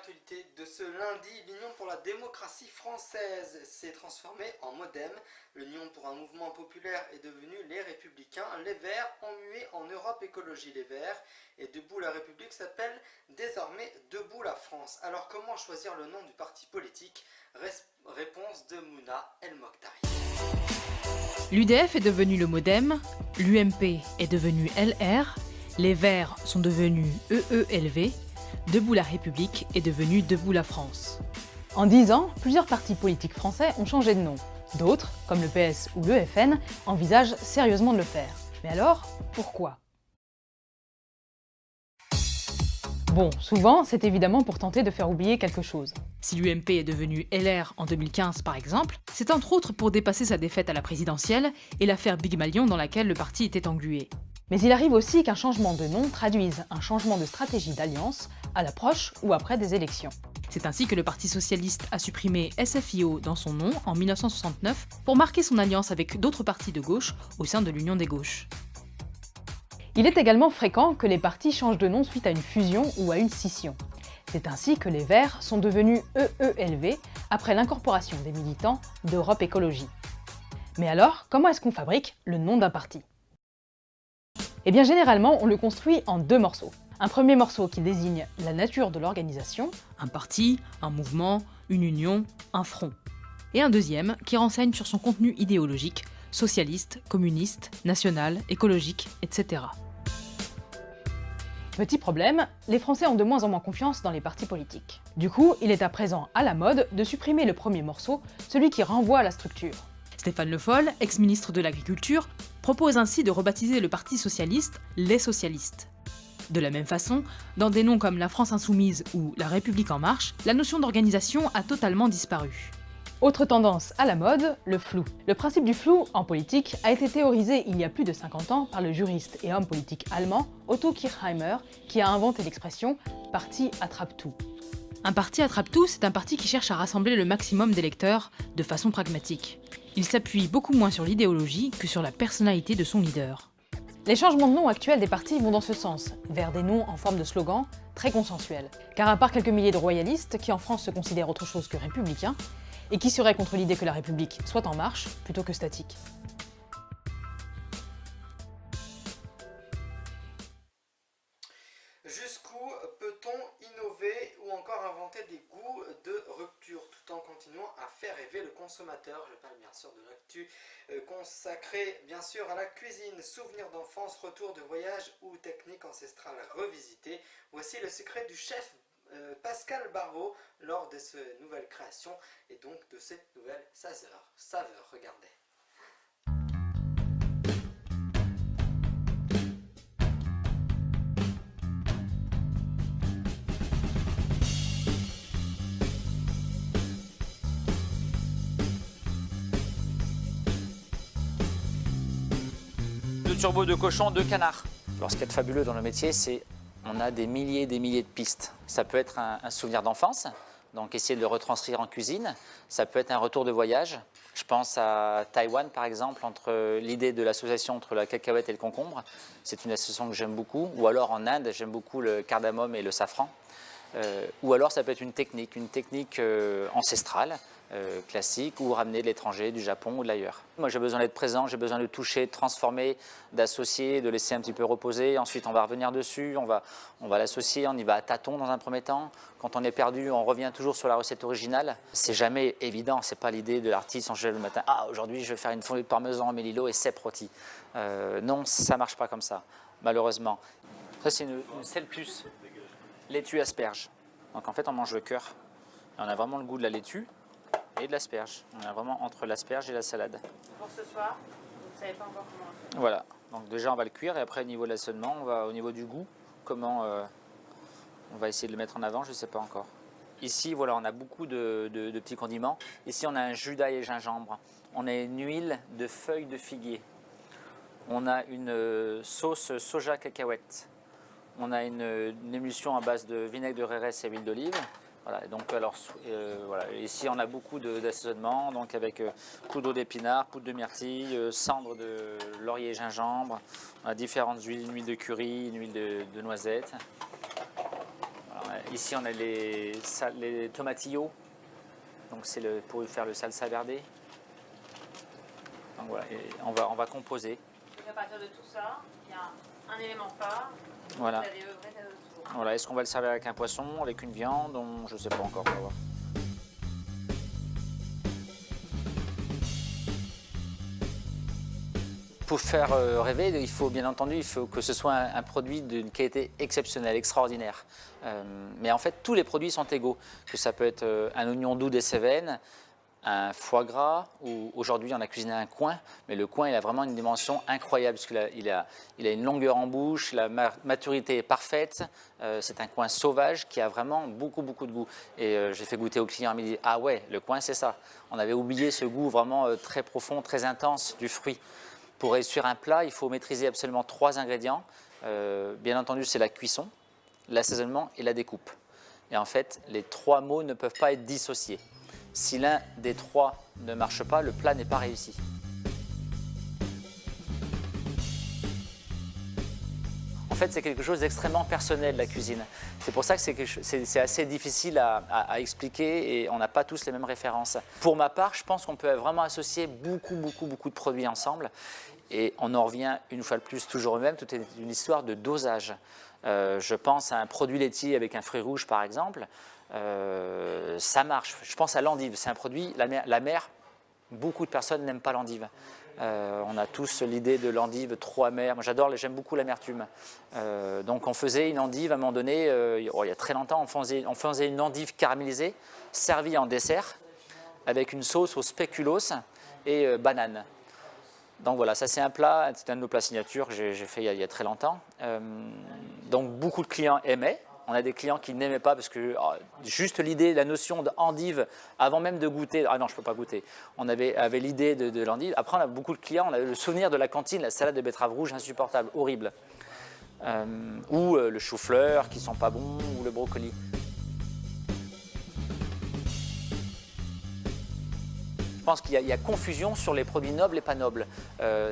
l'actualité de ce lundi, l'Union pour la démocratie française s'est transformée en MoDem. L'Union pour un mouvement populaire est devenue Les Républicains. Les Verts ont mué en Europe Écologie Les Verts. Et Debout la République s'appelle désormais Debout la France. Alors comment choisir le nom du parti politique? Réponse de Mouna El Mokhtari. L'UDF est devenu le MoDem, l'UMP est devenu LR, les Verts sont devenus EELV, Debout la République est devenu Debout la France. En 10 ans, plusieurs partis politiques français ont changé de nom. D'autres, comme le PS ou le FN, envisagent sérieusement de le faire. Mais alors, pourquoi ? Bon, souvent, c'est évidemment pour tenter de faire oublier quelque chose. Si l'UMP est devenu LR en 2015 par exemple, c'est entre autres pour dépasser sa défaite à la présidentielle et l'affaire Big Malion dans laquelle le parti était englué. Mais il arrive aussi qu'un changement de nom traduise un changement de stratégie d'alliance à l'approche ou après des élections. C'est ainsi que le Parti socialiste a supprimé SFIO dans son nom en 1969 pour marquer son alliance avec d'autres partis de gauche au sein de l'Union des gauches. Il est également fréquent que les partis changent de nom suite à une fusion ou à une scission. C'est ainsi que les Verts sont devenus EELV après l'incorporation des militants d'Europe Écologie. Mais alors, comment est-ce qu'on fabrique le nom d'un parti ? Eh bien généralement, on le construit en deux morceaux. Un premier morceau qui désigne la nature de l'organisation, Un parti, un mouvement, une union, un front. Et un deuxième qui renseigne sur son contenu idéologique, socialiste, communiste, national, écologique, etc. Petit problème, les Français ont de moins en moins confiance dans les partis politiques. Du coup, il est à présent à la mode de supprimer le premier morceau, celui qui renvoie à la structure. Stéphane Le Foll, ex-ministre de l'Agriculture, propose ainsi de rebaptiser le Parti socialiste les socialistes. De la même façon, dans des noms comme la France insoumise ou la République en marche, la notion d'organisation a totalement disparu. Autre tendance à la mode, le flou. Le principe du flou en politique a été théorisé il y a plus de 50 ans par le juriste et homme politique allemand Otto Kirchheimer, qui a inventé l'expression « parti attrape tout ». Un parti attrape tout, c'est un parti qui cherche à rassembler le maximum d'électeurs de façon pragmatique. Il s'appuie beaucoup moins sur l'idéologie que sur la personnalité de son leader. Les changements de nom actuels des partis vont dans ce sens, vers des noms en forme de slogan très consensuels. Car à part quelques milliers de royalistes qui en France se considèrent autre chose que républicains, et qui seraient contre l'idée que la République soit en marche plutôt que statique. Jusqu'où peut-on innover ou encore inventer des goûts de rupture tout en continuant à faire rêver le consommateur? Je parle bien sûr de l'actu consacrée bien sûr à la cuisine, souvenirs d'enfance, retour de voyage ou techniques ancestrales revisitées. Voici le secret du chef Pascal Barraud lors de cette nouvelle création et donc de cette nouvelle saveur. Regardez. Deux turbos de cochon, deux canards. Alors ce qui est fabuleux dans le métier, c'est on a des milliers de pistes. Ça peut être un souvenir d'enfance, donc essayer de le retranscrire en cuisine. Ça peut être un retour de voyage. Je pense à Taïwan par exemple, entre l'idée de l'association entre la cacahuète et le concombre. C'est une association que j'aime beaucoup. Ou alors en Inde, j'aime beaucoup le cardamome et le safran. Ou alors ça peut être une technique ancestrale. Classique ou ramener de l'étranger, du Japon ou de l'ailleurs. Moi j'ai besoin d'être présent, j'ai besoin de toucher, de transformer, d'associer, de laisser un petit peu reposer. Ensuite on va revenir dessus, on va l'associer, on y va à tâtons dans un premier temps. Quand on est perdu, on revient toujours sur la recette originale. C'est jamais évident, c'est pas l'idée de l'artiste en se lève le matin. Ah aujourd'hui je vais faire une fondue de parmesan à mélilo et cèpe rôti. Non, ça marche pas comme ça, malheureusement. Ça c'est une selle plus, laitue asperge. Donc en fait on mange le cœur. On a vraiment le goût de la laitue et de l'asperge. On est vraiment entre l'asperge et la salade. Pour ce soir, vous ne savez pas encore comment on fait. Voilà, donc déjà on va le cuire et après au niveau de l'assaisonnement, on va au niveau du goût, comment on va essayer de le mettre en avant, je ne sais pas encore. Ici, voilà, on a beaucoup de petits condiments. Ici, on a un jus d'ail et gingembre. On a une huile de feuilles de figuier. On a une sauce soja cacahuète. On a une émulsion à base de vinaigre de rérès et huile d'olive. Voilà, donc alors voilà, ici on a beaucoup d'assaisonnement, donc avec poudre d'épinards, poudre de myrtille, cendre de laurier et gingembre. On a différentes huiles, une huile de curry, une huile de noisette. Voilà, ici, on a les tomatillos. Donc c'est pour faire le salsa verde. Donc voilà, et on va composer. Donc à partir de tout ça, il y a un élément phare. Voilà. Vous allez œuvrer autour. Voilà. Est-ce qu'on va le servir avec un poisson, avec une viande? Je ne sais pas encore. On va voir. Pour faire rêver, bien entendu, il faut que ce soit un produit d'une qualité exceptionnelle, extraordinaire. Mais en fait, tous les produits sont égaux. Que ça peut être un oignon doux des Cévennes, un foie gras, ou aujourd'hui on a cuisiné un coing, mais le coing il a vraiment une dimension incroyable, parce qu'il a une longueur en bouche, la maturité est parfaite, c'est un coing sauvage qui a vraiment beaucoup de goût. Et j'ai fait goûter aux clients, ils me disent « Ah ouais, le coing c'est ça ». On avait oublié ce goût vraiment très profond, très intense du fruit. Pour réussir un plat, il faut maîtriser absolument 3 ingrédients. Bien entendu, c'est la cuisson, l'assaisonnement et la découpe. Et en fait, les 3 mots ne peuvent pas être dissociés. Si l'un des 3 ne marche pas, le plat n'est pas réussi. En fait, c'est quelque chose d'extrêmement personnel, la cuisine. C'est pour ça que c'est assez difficile à expliquer et on n'a pas tous les mêmes références. Pour ma part, je pense qu'on peut vraiment associer beaucoup de produits ensemble. Et on en revient une fois de plus toujours au même, tout est une histoire de dosage. Je pense à un produit laitier avec un fruit rouge par exemple, ça marche. Je pense à l'endive, c'est un produit, la mer, beaucoup de personnes n'aiment pas l'endive. On a tous l'idée de l'endive trop amère. Moi j'aime beaucoup l'amertume. Donc on faisait une endive à un moment donné, il y a très longtemps, on faisait une endive caramélisée, servie en dessert, avec une sauce au spéculoos et banane. Donc voilà, ça c'est un plat, c'est un de nos plats signatures que j'ai fait il y a très longtemps. Donc beaucoup de clients aimaient. On a des clients qui n'aimaient pas parce que juste l'idée, la notion d'endive, avant même de goûter, ah non je ne peux pas goûter, on avait l'idée de l'endive. Après on a beaucoup de clients, on a le souvenir de la cantine, la salade de betterave rouge insupportable, horrible. Ou le chou-fleur qui ne sont pas bons, ou le brocoli. Je pense qu'il y a confusion sur les produits nobles et pas nobles.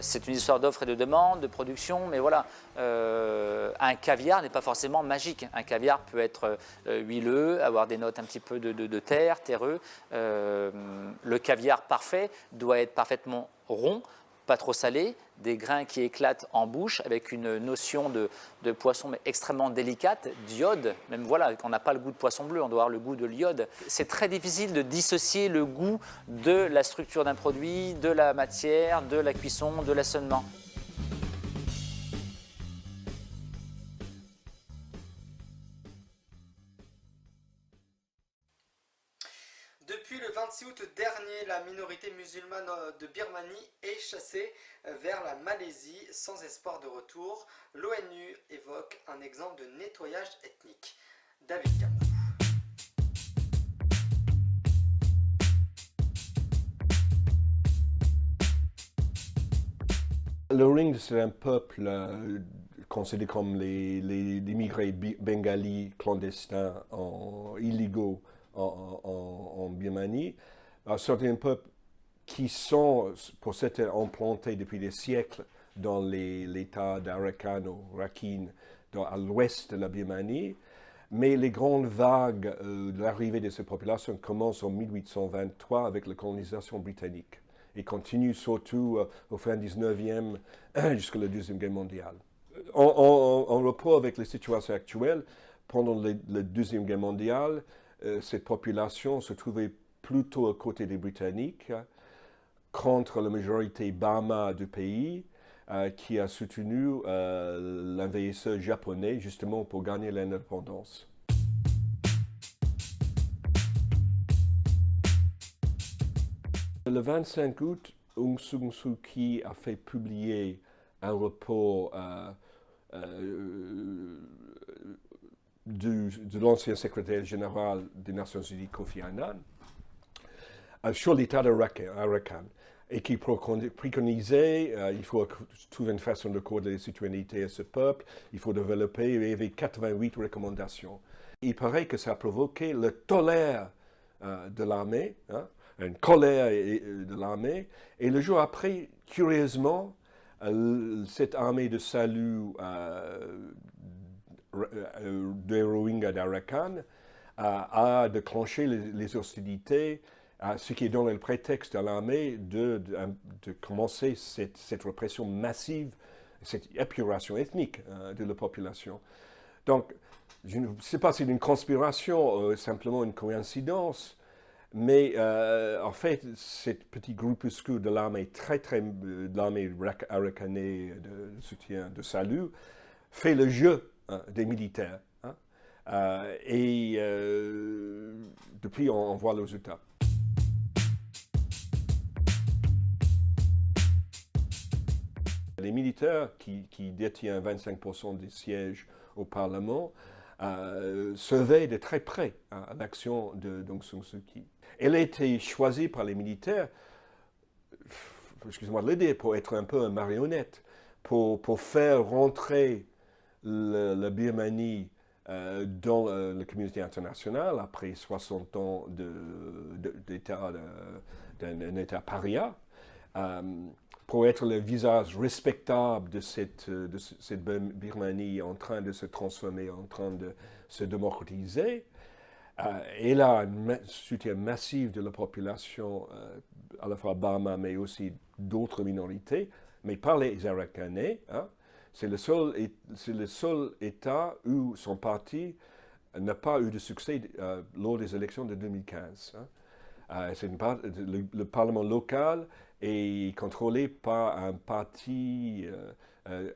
C'est une histoire d'offre et de demande, de production, mais voilà, un caviar n'est pas forcément magique. Un caviar peut être huileux, avoir des notes un petit peu de terre, terreux. Le caviar parfait doit être parfaitement rond, pas trop salé, des grains qui éclatent en bouche avec une notion de poisson mais extrêmement délicate, d'iode, même voilà, on n'a pas le goût de poisson bleu, on doit avoir le goût de l'iode. C'est très difficile de dissocier le goût de la structure d'un produit, de la matière, de la cuisson, de l'assaisonnement. Depuis le 26 août dernier, la minorité musulmane de Birmanie est chassée vers la Malaisie sans espoir de retour. L'ONU évoque un exemple de nettoyage ethnique. David Cameron. Le Rohingya, c'est un peuple considéré comme les immigrés bengalis clandestins illégaux en Birmanie. C'est un peuple qui sont, pour certains, implantés depuis des siècles dans l'État d'Arakan ou Rakhine, à l'ouest de la Birmanie. Mais les grandes vagues de l'arrivée de ces populations commencent en 1823 avec la colonisation britannique et continuent surtout au fin 19e jusqu'à la Deuxième Guerre mondiale. En rapport avec la situation actuelle, pendant la Deuxième Guerre mondiale, cette population se trouvait plutôt à côté des Britanniques contre la majorité Bama du pays qui a soutenu l'envahisseur japonais justement pour gagner l'indépendance. Le 25 août, Aung San Suu Kyi a fait publier un rapport de l'ancien secrétaire général des Nations Unies, Kofi Annan, sur l'état d'Arakan, et qui préconisait il faut trouver une façon de accorder la citoyenneté à ce peuple, il faut développer, il y avait 88 recommandations. Il paraît que ça a provoqué le tolère de l'armée, une colère de l'armée, et le jour après, curieusement, cette armée de salut des Rohingyas d'Arakan a déclenché les hostilités, ce qui est donné le prétexte à l'armée de commencer cette répression massive, cette épuration ethnique de la population. Donc, je ne sais pas si c'est une conspiration, simplement une coïncidence, mais en fait, ce petit groupuscule de l'armée de l'armée arakanais de soutien, de salut, fait le jeu des militaires. Depuis, on voit le résultat. Les militaires qui détiennent 25% des sièges au Parlement surveillent de très près l'action de Aung San Suu Kyi. Elle a été choisie par les militaires, excusez-moi de l'aider, pour être un peu une marionnette, pour faire rentrer la Birmanie dans la communauté internationale après 60 ans d'un État paria, pour être le visage respectable de cette Birmanie en train de se transformer, en train de se démocratiser. Elle a un soutien massif de la population, à la fois Bama, mais aussi d'autres minorités, mais par les Arakanais. C'est le seul État où son parti n'a pas eu de succès lors des élections de 2015. Le Parlement local est contrôlé par un parti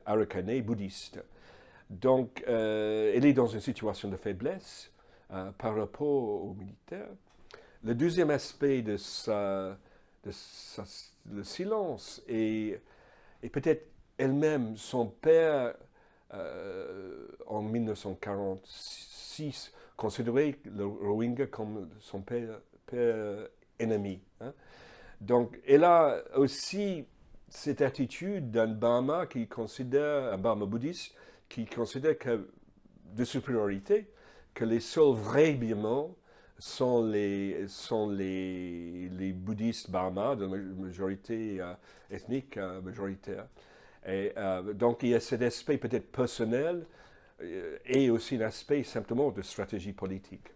arakanais bouddhiste. Donc, elle est dans une situation de faiblesse par rapport aux militaires. Le deuxième aspect de le silence est peut-être elle-même, son père, en 1946, considérait le Rohingya comme son père ennemi. Donc, elle a aussi cette attitude d'un Burma un Burma bouddhiste, qui considère de supériorité, que les seuls vrais Birmans sont les bouddhistes Burma, de majorité ethnique majoritaire. Et donc, il y a cet aspect peut-être personnel et aussi un aspect simplement de stratégie politique.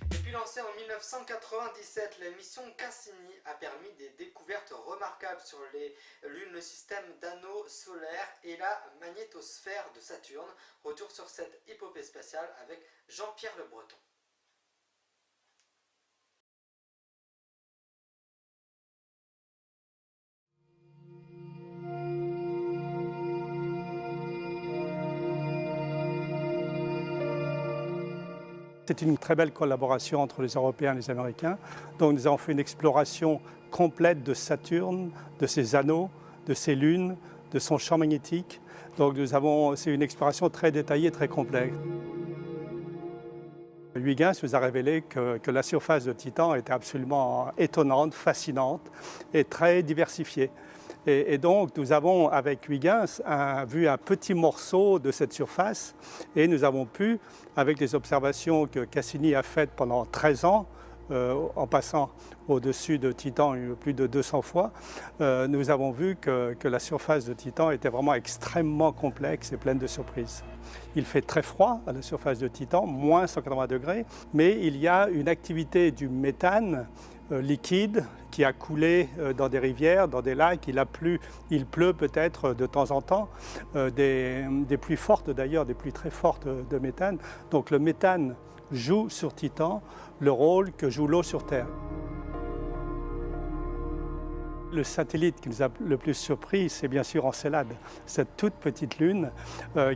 Depuis lancée en 1997, la mission Cassini a permis des découvertes remarquables sur les lunes, le système d'anneaux solaires et la magnétosphère de Saturne. Retour sur cette épopée spatiale avec Jean-Pierre Le Breton. C'est une très belle collaboration entre les Européens et les Américains. Donc nous avons fait une exploration complète de Saturne, de ses anneaux, de ses lunes, de son champ magnétique. Donc c'est une exploration très détaillée, très complète. Huygens nous a révélé que la surface de Titan était absolument étonnante, fascinante et très diversifiée. Et donc nous avons avec Huygens vu un petit morceau de cette surface et nous avons pu, avec les observations que Cassini a faites pendant 13 ans, en passant au-dessus de Titan plus de 200 fois, nous avons vu que la surface de Titan était vraiment extrêmement complexe et pleine de surprises. Il fait très froid à la surface de Titan, moins 180 degrés, mais il y a une activité du méthane liquide qui a coulé dans des rivières, dans des lacs. Il pleut peut-être de temps en temps, des pluies fortes d'ailleurs, des pluies très fortes de méthane. Donc le méthane joue sur Titan le rôle que joue l'eau sur Terre. Le satellite qui nous a le plus surpris, c'est bien sûr Encelade, cette toute petite lune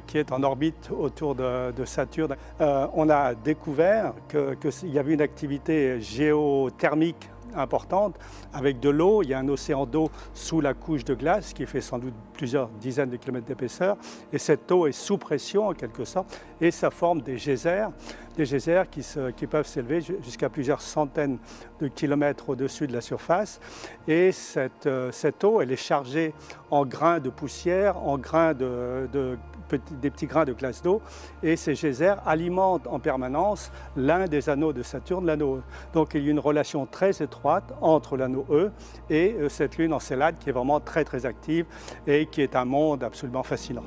qui est en orbite autour de Saturne. On a découvert qu'il y avait une activité géothermique importante avec de l'eau. Il y a un océan d'eau sous la couche de glace qui fait sans doute plusieurs dizaines de kilomètres d'épaisseur. Et cette eau est sous pression en quelque sorte et ça forme des geysers qui peuvent s'élever jusqu'à plusieurs centaines de kilomètres au-dessus de la surface. Et cette eau, elle est chargée en grains de poussière, en grains de des petits grains de glace d'eau, et ces geysers alimentent en permanence l'un des anneaux de Saturne, l'anneau E. Donc il y a une relation très étroite entre l'anneau E et cette lune Encélade qui est vraiment très très active et qui est un monde absolument fascinant.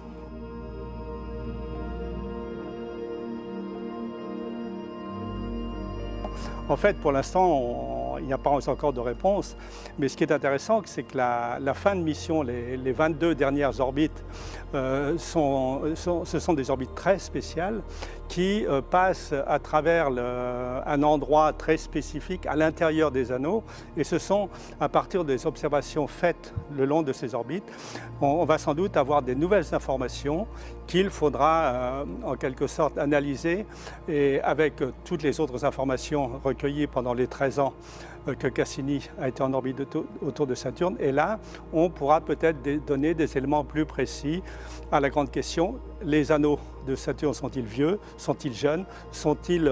En fait, pour l'instant, il n'y a pas encore de réponse, mais ce qui est intéressant, c'est que la fin de mission, les 22 dernières orbites, ce sont des orbites très spéciales qui passent à travers un endroit très spécifique à l'intérieur des anneaux, et ce sont à partir des observations faites le long de ces orbites, on va sans doute avoir des nouvelles informations qu'il faudra en quelque sorte analyser, et avec toutes les autres informations recueillies pendant les 13 ans que Cassini a été en orbite autour de Saturne. Et là, on pourra peut-être donner des éléments plus précis à la grande question. Les anneaux de Saturne sont-ils vieux? Sont-ils jeunes? Sont-ils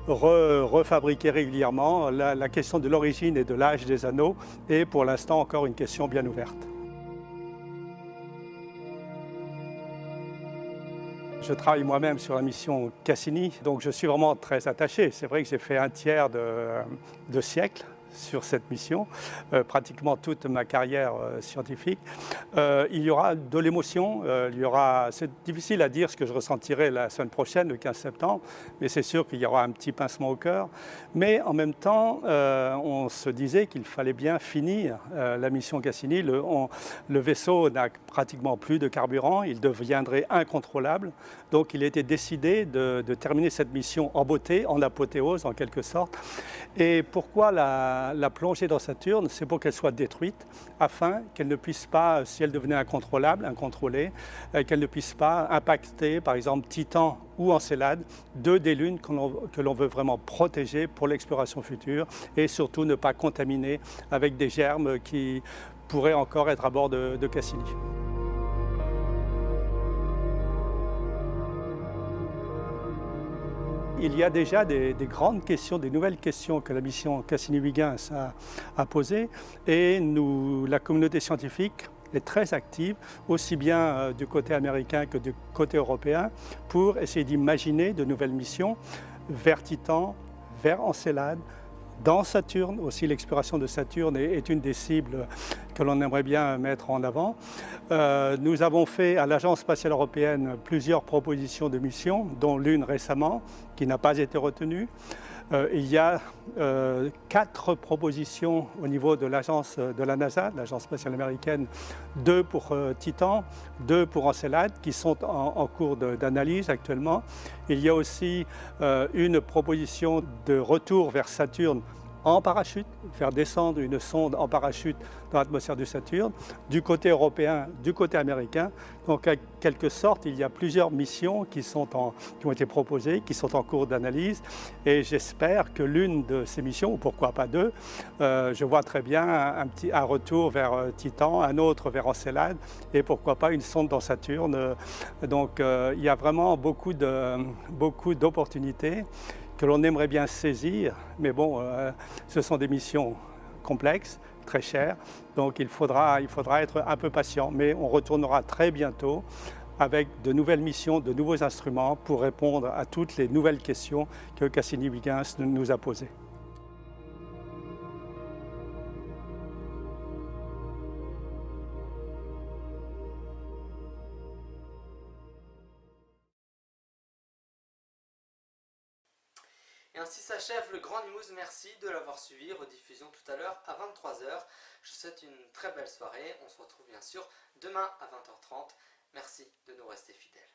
refabriqués régulièrement? La question de l'origine et de l'âge des anneaux est pour l'instant encore une question bien ouverte. Je travaille moi-même sur la mission Cassini, donc je suis vraiment très attaché. C'est vrai que j'ai fait un tiers de siècle sur cette mission, pratiquement toute ma carrière scientifique. Il y aura de l'émotion, c'est difficile à dire ce que je ressentirai la semaine prochaine, le 15 septembre, mais c'est sûr qu'il y aura un petit pincement au cœur. Mais en même temps, on se disait qu'il fallait bien finir la mission Cassini. Le vaisseau n'a pratiquement plus de carburant, il deviendrait incontrôlable. Donc il était décidé de terminer cette mission en beauté, en apothéose en quelque sorte. Et pourquoi la plongée dans Saturne? C'est pour qu'elle soit détruite, afin qu'elle ne puisse pas, si elle devenait incontrôlable, incontrôlée, qu'elle ne puisse pas impacter, par exemple, Titan ou Encélade, deux des lunes que l'on veut vraiment protéger pour l'exploration future, et surtout ne pas contaminer avec des germes qui pourraient encore être à bord de Cassini. Il y a déjà des grandes questions, des nouvelles questions que la mission Cassini-Huygens a posées, et la communauté scientifique est très active, aussi bien du côté américain que du côté européen, pour essayer d'imaginer de nouvelles missions vers Titan, vers Encélade, dans Saturne. Aussi, l'exploration de Saturne est une des cibles que l'on aimerait bien mettre en avant. Nous avons fait à l'Agence spatiale européenne plusieurs propositions de missions, dont l'une récemment, qui n'a pas été retenue. Il y a 4 propositions au niveau de l'agence de la NASA, l'Agence spatiale américaine, 2 pour Titan, 2 pour Encélade, qui sont en cours d'analyse actuellement. Il y a aussi une proposition de retour vers Saturne en parachute, faire descendre une sonde en parachute dans l'atmosphère de Saturne, du côté européen, du côté américain. Donc, en quelque sorte, il y a plusieurs missions qui ont été proposées, qui sont en cours d'analyse, et j'espère que l'une de ces missions, ou pourquoi pas 2, je vois très bien un retour vers Titan, un autre vers Encélade, et pourquoi pas une sonde dans Saturne. Donc, il y a vraiment beaucoup d'opportunités que l'on aimerait bien saisir, mais bon, ce sont des missions complexes, très chères, donc il faudra être un peu patient, mais on retournera très bientôt avec de nouvelles missions, de nouveaux instruments pour répondre à toutes les nouvelles questions que Cassini-Huygens nous a posées. Et ainsi s'achève le Grand News. Merci de l'avoir suivi. Rediffusion tout à l'heure à 23 h. Je vous souhaite une très belle soirée. On se retrouve bien sûr demain à 20 h 30. Merci de nous rester fidèles.